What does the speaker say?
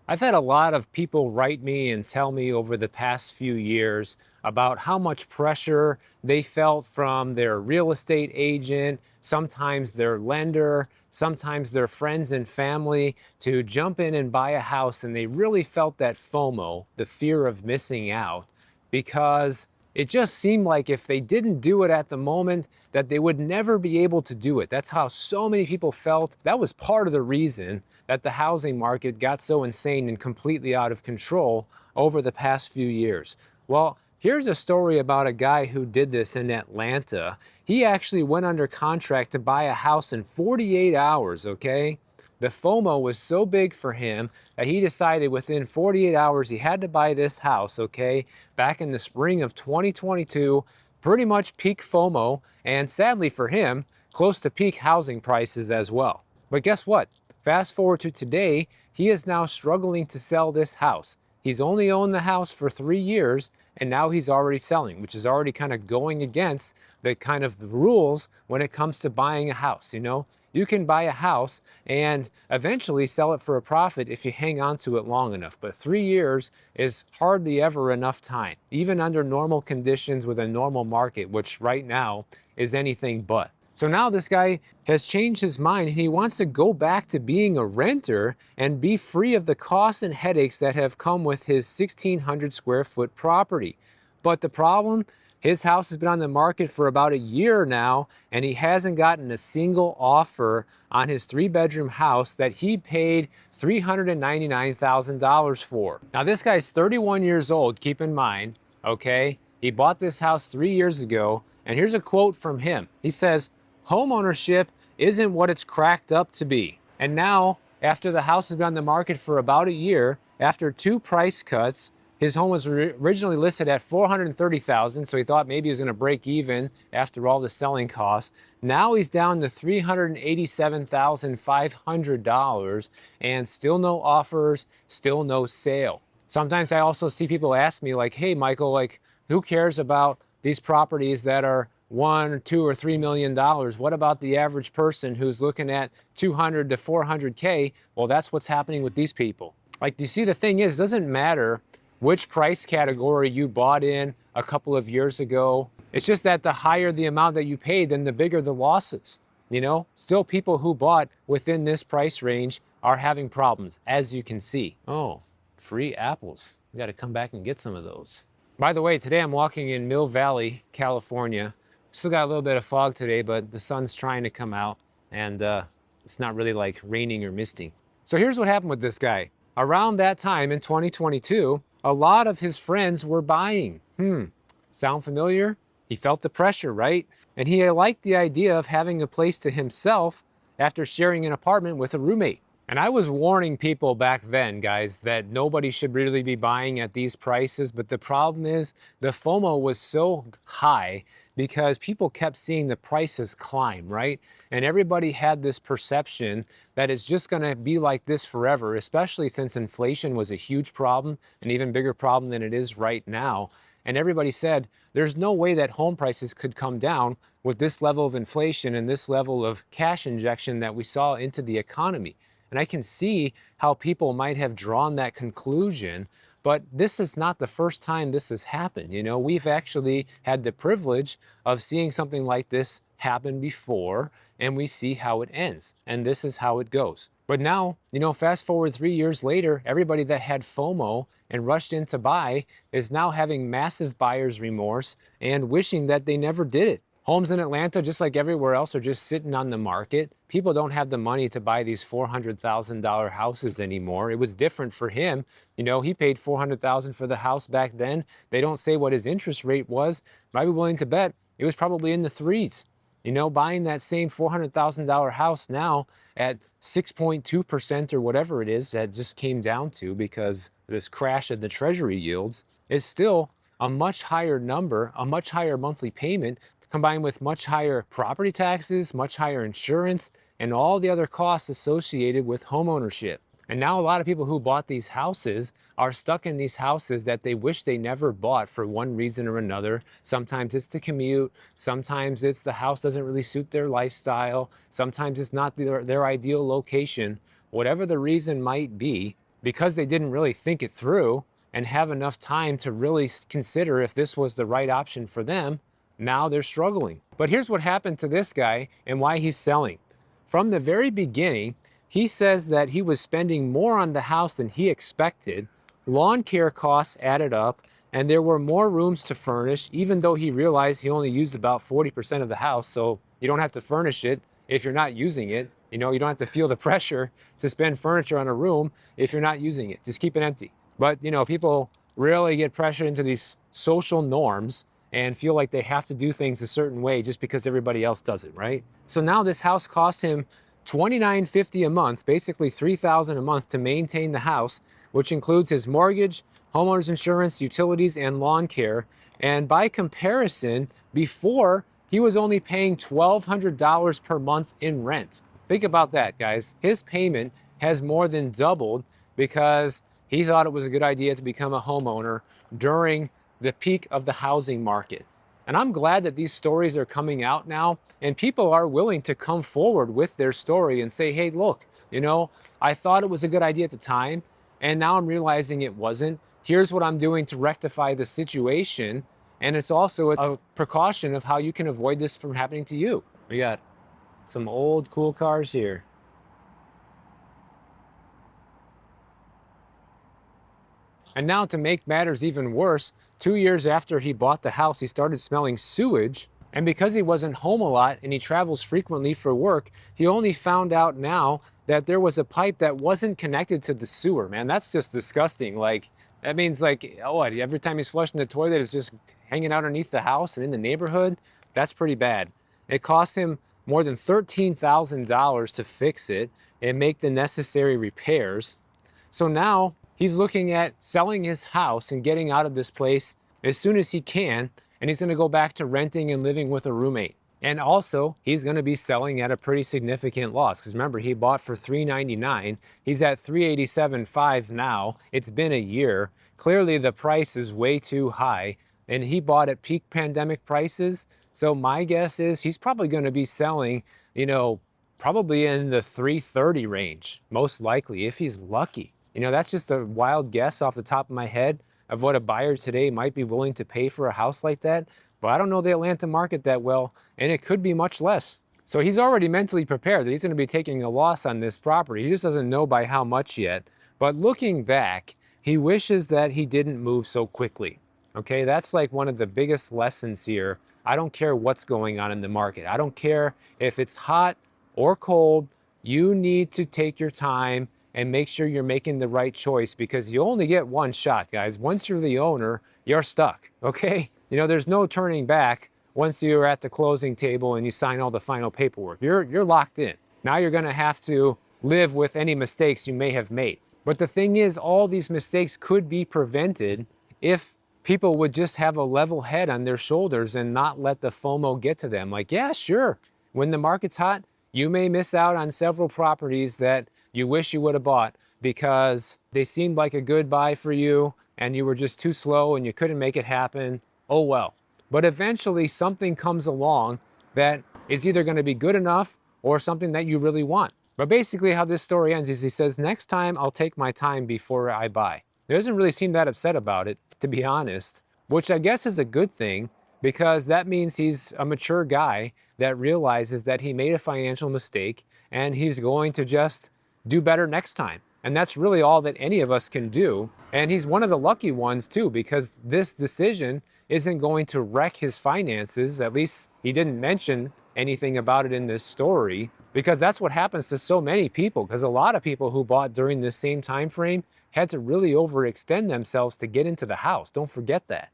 I've had a lot of people write me and tell me over the past few years about how much pressure they felt from their real estate agent, sometimes their lender, sometimes their friends and family to jump in and buy a house. And they really felt that FOMO, the fear of missing out, because it just seemed like if they didn't do it at the moment, that they would never be able to do it. That's how so many people felt. That was part of the reason that the housing market got so insane and completely out of control over the past few years. Well, here's a story about a guy who did this in Atlanta. He actually went under contract to buy a house in 48 hours, okay? The FOMO was so big for him that he decided within 48 hours he had to buy this house, okay? Back in the spring of 2022, pretty much peak FOMO, and sadly for him, close to peak housing prices as well. But guess what? Fast forward to today, he is now struggling to sell this house. He's only owned the house for 3 years, and now he's already selling, which is already kind of going against the kind of the rules when it comes to buying a house. You can buy a house and eventually sell it for a profit if you hang on to it long enough. But 3 years is hardly ever enough time, even under normal conditions with a normal market, which right now is anything but. So now this guy has changed his mind and he wants to go back to being a renter and be free of the costs and headaches that have come with his 1,600 square foot property. But the problem, his house has been on the market for about a year now, and he hasn't gotten a single offer on his 3-bedroom house that he paid $399,000 for. Now, this guy's 31 years old, keep in mind, okay? He bought this house 3 years ago, and here's a quote from him. He says, "Homeownership isn't what it's cracked up to be." And now, after the house has been on the market for about a year, after 2 price cuts, his home was originally listed at $430,000, so he thought maybe he was going to break even after all the selling costs. Now he's down to $387,500 and still no offers, still no sale. Sometimes I also see people ask me like, "Hey, Michael, like, who cares about these properties that are 1, 2, or $3 million? What about the average person who's looking at 200 to 400K?" Well, that's what's happening with these people. Like, you see, the thing is, it doesn't matter which price category you bought in a couple of years ago. It's just that the higher the amount that you paid, then the bigger the losses. Still people who bought within this price range are having problems, as you can see. Oh, free apples. We got to come back and get some of those. By the way, today I'm walking in Mill Valley, California. Still got a little bit of fog today, but the sun's trying to come out, and it's not really like raining or misting. So here's what happened with this guy. Around that time in 2022, a lot of his friends were buying. Sound familiar? He felt the pressure, right? And he liked the idea of having a place to himself after sharing an apartment with a roommate. And I was warning people back then, guys, that nobody should really be buying at these prices. But the problem is the FOMO was so high because people kept seeing the prices climb, right? And everybody had this perception that it's just going to be like this forever, especially since inflation was a huge problem, an even bigger problem than it is right now. And everybody said, there's no way that home prices could come down with this level of inflation and this level of cash injection that we saw into the economy. And I can see how people might have drawn that conclusion, but this is not the first time this has happened. We've actually had the privilege of seeing something like this happen before, and we see how it ends. And this is how it goes. But now, fast forward 3 years later, everybody that had FOMO and rushed in to buy is now having massive buyer's remorse and wishing that they never did it. Homes in Atlanta, just like everywhere else, are just sitting on the market. People don't have the money to buy these $400,000 houses anymore. It was different for him. He paid $400,000 for the house back then. They don't say what his interest rate was, but I'd be willing to bet it was probably in the threes. Buying that same $400,000 house now at 6.2% or whatever it is that just came down to because of this crash of the treasury yields is still a much higher number, a much higher monthly payment, combined with much higher property taxes, much higher insurance, and all the other costs associated with homeownership. And now a lot of people who bought these houses are stuck in these houses that they wish they never bought for one reason or another. Sometimes it's the commute. Sometimes it's the house doesn't really suit their lifestyle. Sometimes it's not their ideal location. Whatever the reason might be, because they didn't really think it through and have enough time to really consider if this was the right option for them, now they're struggling. But here's what happened to this guy and why he's selling. From the very beginning, he says that he was spending more on the house than he expected. Lawn care costs added up, and there were more rooms to furnish, even though he realized he only used about 40% of the house. So you don't have to furnish it if you're not using it. You know, you don't have to feel the pressure to spend furniture on a room if you're not using it. Just keep it empty. But, you know, people really get pressured into these social norms and feel like they have to do things a certain way just because everybody else does it, right? So now this house cost him $29.50 a month, basically $3,000 a month to maintain the house, which includes his mortgage, homeowner's insurance, utilities, and lawn care. And by comparison, before he was only paying $1,200 per month in rent. Think about that, guys. His payment has more than doubled because he thought it was a good idea to become a homeowner during the peak of the housing market. And I'm glad that these stories are coming out now and people are willing to come forward with their story and say, hey, look, you know, I thought it was a good idea at the time and now I'm realizing it wasn't. Here's what I'm doing to rectify the situation. And it's also a precaution of how you can avoid this from happening to you. We got some old cool cars here. And now to make matters even worse, 2 years after he bought the house, he started smelling sewage. And because he wasn't home a lot and he travels frequently for work, he only found out now that there was a pipe that wasn't connected to the sewer, man. That's just disgusting. Like, that means like, oh, what, every time he's flushing the toilet, it's just hanging out underneath the house and in the neighborhood? That's pretty bad. It cost him more than $13,000 to fix it and make the necessary repairs. So now he's looking at selling his house and getting out of this place as soon as he can, and he's going to go back to renting and living with a roommate. And also, he's going to be selling at a pretty significant loss because remember, he bought for $399. He's at $387.5 now. It's been a year. Clearly, the price is way too high, and he bought at peak pandemic prices. So my guess is he's probably going to be selling, you know, probably in the $330 range, most likely, if he's lucky. You know, that's just a wild guess off the top of my head of what a buyer today might be willing to pay for a house like that. But I don't know the Atlanta market that well, and it could be much less. So he's already mentally prepared that he's going to be taking a loss on this property. He just doesn't know by how much yet. But looking back, he wishes that he didn't move so quickly. Okay, that's like one of the biggest lessons here. I don't care what's going on in the market. I don't care if it's hot or cold. You need to take your time and make sure you're making the right choice because you only get one shot, guys. Once you're the owner, you're stuck, okay? You know, there's no turning back once you're at the closing table and you sign all the final paperwork. You're locked in. Now you're gonna have to live with any mistakes you may have made. But the thing is, all these mistakes could be prevented if people would just have a level head on their shoulders and not let the FOMO get to them. Like, yeah, sure, when the market's hot, you may miss out on several properties that you wish you would have bought because they seemed like a good buy for you and you were just too slow and you couldn't make it happen. Oh well. But eventually something comes along that is either going to be good enough or something that you really want. But basically how this story ends is he says, next time I'll take my time before I buy. He doesn't really seem that upset about it, to be honest, which I guess is a good thing because that means he's a mature guy that realizes that he made a financial mistake and he's going to just do better next time. And that's really all that any of us can do. And he's one of the lucky ones too, because this decision isn't going to wreck his finances. At least he didn't mention anything about it in this story, because that's what happens to so many people. Because a lot of people who bought during this same time frame had to really overextend themselves to get into the house. Don't forget that.